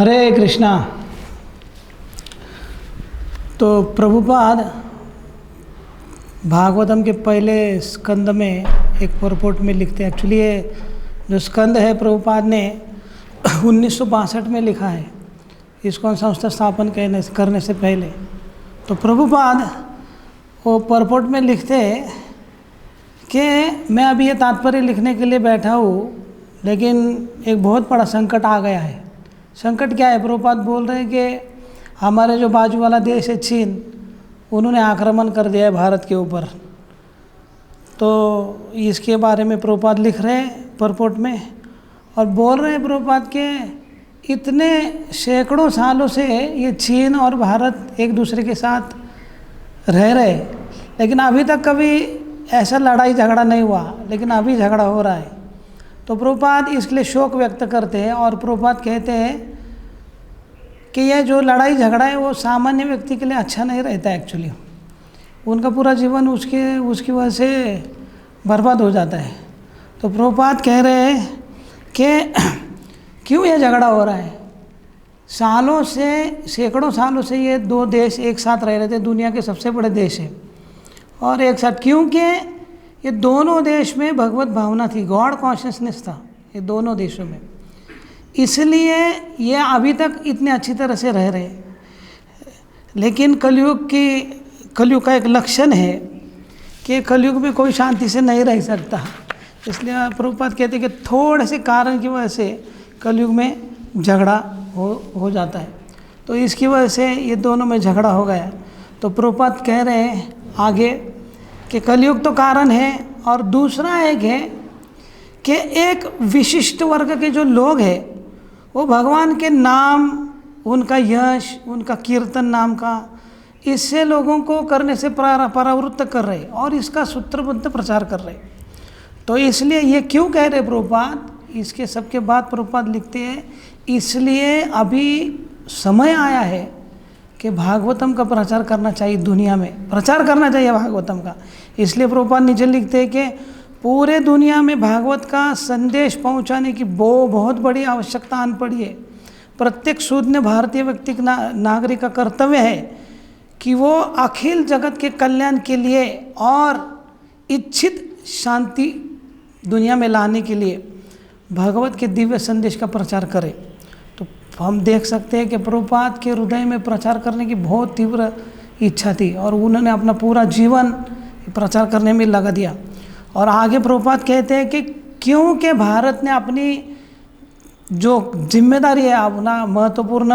हरे कृष्णा। तो प्रभुपाद भागवतम के पहले स्कंद में एक परपोर्ट में लिखते हैं। एक्चुअली ये जो स्कंद है प्रभुपाद ने 1962 में लिखा है, इसको संस्था स्थापन करने से पहले। तो प्रभुपाद वो परपोर्ट में लिखते हैं कि मैं अभी ये तात्पर्य लिखने के लिए बैठा हूँ, लेकिन एक बहुत बड़ा संकट आ गया है। संकट क्या है? प्रभुपाद बोल रहे हैं कि हमारे जो बाजू वाला देश है चीन, उन्होंने आक्रमण कर दिया है भारत के ऊपर। तो इसके बारे में प्रभुपाद लिख रहे हैं परपोर्ट में और बोल रहे हैं प्रभुपाद के इतने सैकड़ों सालों से ये चीन और भारत एक दूसरे के साथ रह रहे, लेकिन अभी तक कभी ऐसा लड़ाई झगड़ा नहीं हुआ, लेकिन अभी झगड़ा हो रहा है। तो प्रभुपाद इसके लिए शोक व्यक्त करते हैं और प्रभुपाद कहते हैं कि यह जो लड़ाई झगड़ा है वो सामान्य व्यक्ति के लिए अच्छा नहीं रहता है। एक्चुअली उनका पूरा जीवन उसकी वजह से बर्बाद हो जाता है। तो प्रभुपाद कह रहे हैं कि क्यों यह झगड़ा हो रहा है? सालों से, सैकड़ों सालों से ये दो देश एक साथ रह रहे थे, दुनिया के सबसे बड़े देश हैं और एक साथ, क्योंकि ये दोनों देश में भगवत भावना थी, गॉड कॉन्शियसनेस था ये दोनों देशों में, इसलिए ये अभी तक इतने अच्छी तरह से रह रहे। लेकिन कलयुग का एक लक्षण है कि कलयुग में कोई शांति से नहीं रह सकता। इसलिए प्रभुपाद कहते हैं कि थोड़े से कारण की वजह से कलयुग में झगड़ा हो जाता है। तो इसकी वजह से ये दोनों में झगड़ा हो गया। तो प्रभुपाद कह रहे हैं आगे कि कलयुग तो कारण है, और दूसरा एक है कि एक विशिष्ट वर्ग के जो लोग हैं वो भगवान के नाम, उनका यश, उनका कीर्तन नाम का, इससे लोगों को करने से परावृत्त कर रहे और इसका सूत्रबद्ध प्रचार कर रहे। तो इसलिए ये क्यों कह रहे प्रभुपाद? इसके सबके बाद प्रभुपाद लिखते हैं इसलिए अभी समय आया है कि भागवतम का प्रचार करना चाहिए, दुनिया में प्रचार करना चाहिए भागवतम का। इसलिए प्रभुपाद नीचे लिखते हैं कि पूरे दुनिया में भागवत का संदेश पहुंचाने की बहुत बड़ी आवश्यकता आन पड़ी है। प्रत्येक शुद्ध भारतीय व्यक्ति नागरिक का कर्तव्य है कि वो अखिल जगत के कल्याण के लिए और इच्छित शांति दुनिया में लाने के लिए भागवत के दिव्य संदेश का प्रचार करे। तो हम देख सकते हैं कि प्रभुपाद के हृदय में प्रचार करने की बहुत तीव्र इच्छा थी और उन्होंने अपना पूरा जीवन प्रचार करने में लगा दिया। और आगे प्रभुपाद कहते हैं कि क्योंकि भारत ने अपनी जो जिम्मेदारी है, अपना महत्वपूर्ण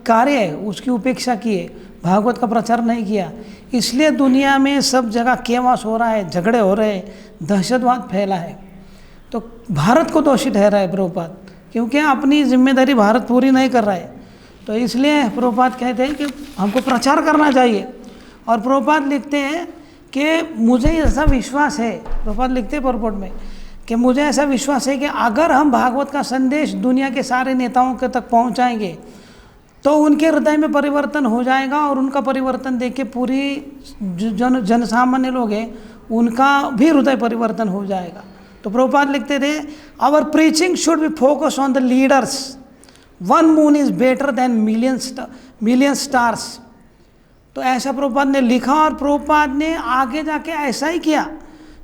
कार्य है, उसकी उपेक्षा की है, भागवत का प्रचार नहीं किया, इसलिए दुनिया में सब जगह केवास हो रहा है, झगड़े हो रहे हैं, दहशतवाद फैला है। तो भारत को दोषी ठहरा है प्रभुपाद, क्योंकि अपनी जिम्मेदारी भारत पूरी नहीं कर रहा है। तो इसलिए प्रभुपाद कहते हैं कि हमको प्रचार करना चाहिए। और प्रभुपाद लिखते हैं कि मुझे ऐसा विश्वास है, प्रभुपाद लिखते हैं परपोर्ट में कि मुझे ऐसा विश्वास है कि अगर हम भागवत का संदेश दुनिया के सारे नेताओं के तक पहुंचाएंगे तो उनके हृदय में परिवर्तन हो जाएगा और उनका परिवर्तन देख के पूरी जनसामान्य लोग हैं उनका भी हृदय परिवर्तन हो जाएगा। तो प्रभुपाद लिखते थे our preaching should be focus on the leaders, one moon is better than million stars. तो ऐसा प्रभुपाद ने लिखा और प्रभुपाद ने आगे जाके ऐसा ही किया।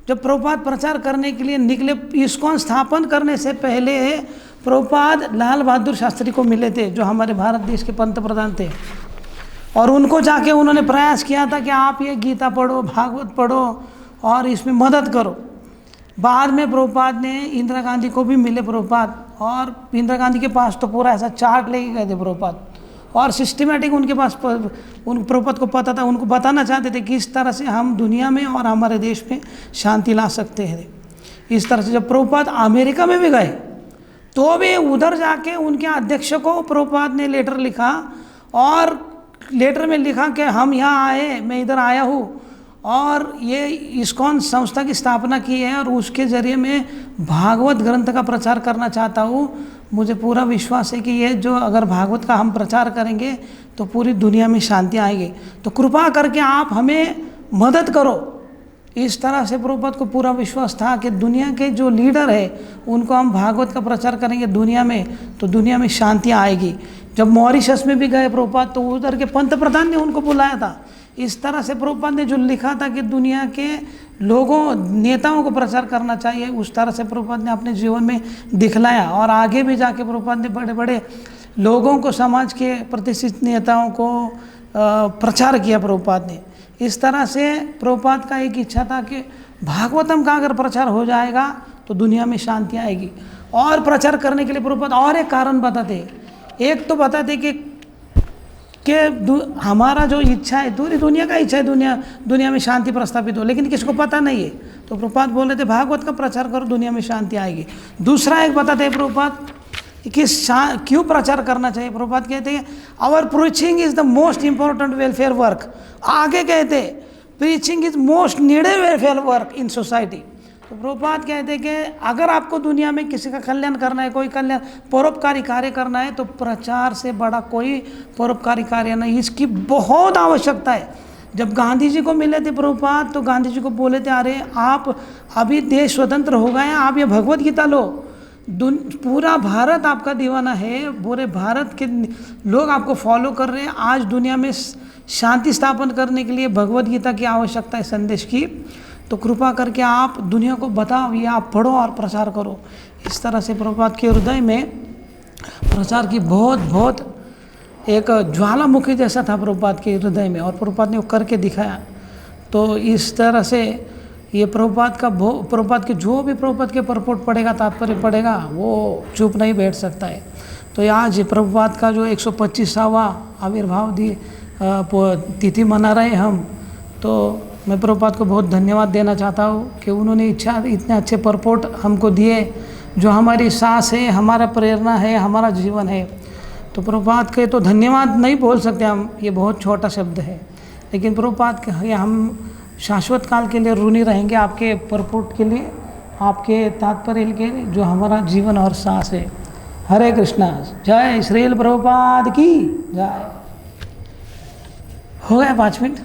जब प्रभुपाद प्रचार करने के लिए निकले, इस्कॉन स्थापन करने से पहले प्रभुपाद लाल बहादुर शास्त्री को मिले थे, जो हमारे भारत देश के पंत प्रधान थे, और उनको जाके उन्होंने प्रयास किया था कि आप ये गीता पढ़ो, भागवत पढ़ो और इसमें मदद करो। बाद में प्रभुपाद ने इंदिरा गांधी को भी मिले प्रभुपाद, और इंदिरा गांधी के पास तो पूरा ऐसा चार्ट लेके गए थे प्रभुपाद, और सिस्टमेटिक उनके पास उन प्रभुपाद को पता था, उनको बताना चाहते थे कि इस तरह से हम दुनिया में और हमारे देश में शांति ला सकते हैं। इस तरह से जब प्रभुपाद अमेरिका में भी गए तो भी उधर जाके उनके अध्यक्ष को प्रभुपाद ने लेटर लिखा, और लेटर में लिखा कि हम यहाँ आए, मैं इधर आया हूँ और ये इस्कॉन संस्था की स्थापना की है और उसके ज़रिए मैं भागवत ग्रंथ का प्रचार करना चाहता हूँ। मुझे पूरा विश्वास है कि ये जो अगर भागवत का हम प्रचार करेंगे तो पूरी दुनिया में शांति आएगी। तो कृपा करके आप हमें मदद करो इस तरह से प्रभुपाद को पूरा विश्वास था कि दुनिया के जो लीडर है उनको हम भागवत का प्रचार करेंगे दुनिया में, तो दुनिया में शांति आएगी। जब मॉरिशस में भी गए प्रभुपाद तो उधर के पंत प्रधान ने उनको बुलाया था। इस तरह से प्रभुपाद ने जो लिखा था कि दुनिया के लोगों नेताओं को प्रचार करना चाहिए, उस तरह से प्रभुपाद ने अपने जीवन में दिखलाया। और आगे भी जाके प्रभुपाद ने बड़े बड़े लोगों को, समाज के प्रतिष्ठित नेताओं को प्रचार किया प्रभुपाद ने। इस तरह से प्रभुपाद का एक इच्छा था कि भागवतम का अगर प्रचार हो जाएगा तो दुनिया में शांति आएगी। और प्रचार करने के लिए प्रभुपाद और एक कारण बताते। एक तो बताते कि हमारा जो इच्छा है, पूरी दुनिया का इच्छा है दुनिया में शांति प्रस्थापित हो, लेकिन किसको पता नहीं है। तो प्रभुपाद बोले थे भागवत का प्रचार करो, दुनिया में शांति आएगी। दूसरा एक बताते प्रभुपाद कि क्यों प्रचार करना चाहिए। प्रभुपाद कहते हैं our preaching is the most important welfare work. आगे कहते preaching is most needed welfare work in society. तो प्रभुपाद कहते हैं कि अगर आपको दुनिया में किसी का कल्याण करना है, कोई कल्याण परोपकारी कार्य करना है, तो प्रचार से बड़ा कोई परोपकारी कार्य नहीं, इसकी बहुत आवश्यकता है। जब गांधी जी को मिले थे प्रभुपाद तो गांधी जी को बोले थे अरे आप अभी देश स्वतंत्र हो गए हैं, आप ये भगवत गीता लो, पूरा भारत आपका दीवाना है, पूरे भारत के लोग आपको फॉलो कर रहे हैं। आज दुनिया में शांति स्थापन करने के लिए भगवत गीता की आवश्यकता है, संदेश की। तो कृपा करके आप दुनिया को बताओ, ये आप पढ़ो और प्रचार करो। इस तरह से प्रभुपाद के हृदय में प्रचार की बहुत एक ज्वालामुखी जैसा था प्रभुपाद के हृदय में, और प्रभुपाद ने वो करके दिखाया। तो इस तरह से ये प्रभुपाद के जो भी प्रभुपाद के परपोट पढ़ेगा, तात्पर्य पढ़ेगा, वो चुप नहीं बैठ सकता है। तो आज प्रभुपाद का जो 125वां आविर्भाव तिथि मना रहे हम, तो मैं प्रभुपाद को बहुत धन्यवाद देना चाहता हूँ कि उन्होंने इतने अच्छे परपोट हमको दिए, जो हमारी सांस है, हमारा प्रेरणा है, हमारा जीवन है। तो प्रभुपाद के तो धन्यवाद नहीं बोल सकते हम, ये बहुत छोटा शब्द है, लेकिन प्रभुपाद के हम शाश्वत काल के लिए ऋणी रहेंगे आपके परपोट के लिए, आपके तात्पर्य के लिए, जो हमारा जीवन और सांस है। हरे कृष्णा। जय श्रील प्रभुपाद की जय। हो गया 5 मिनट।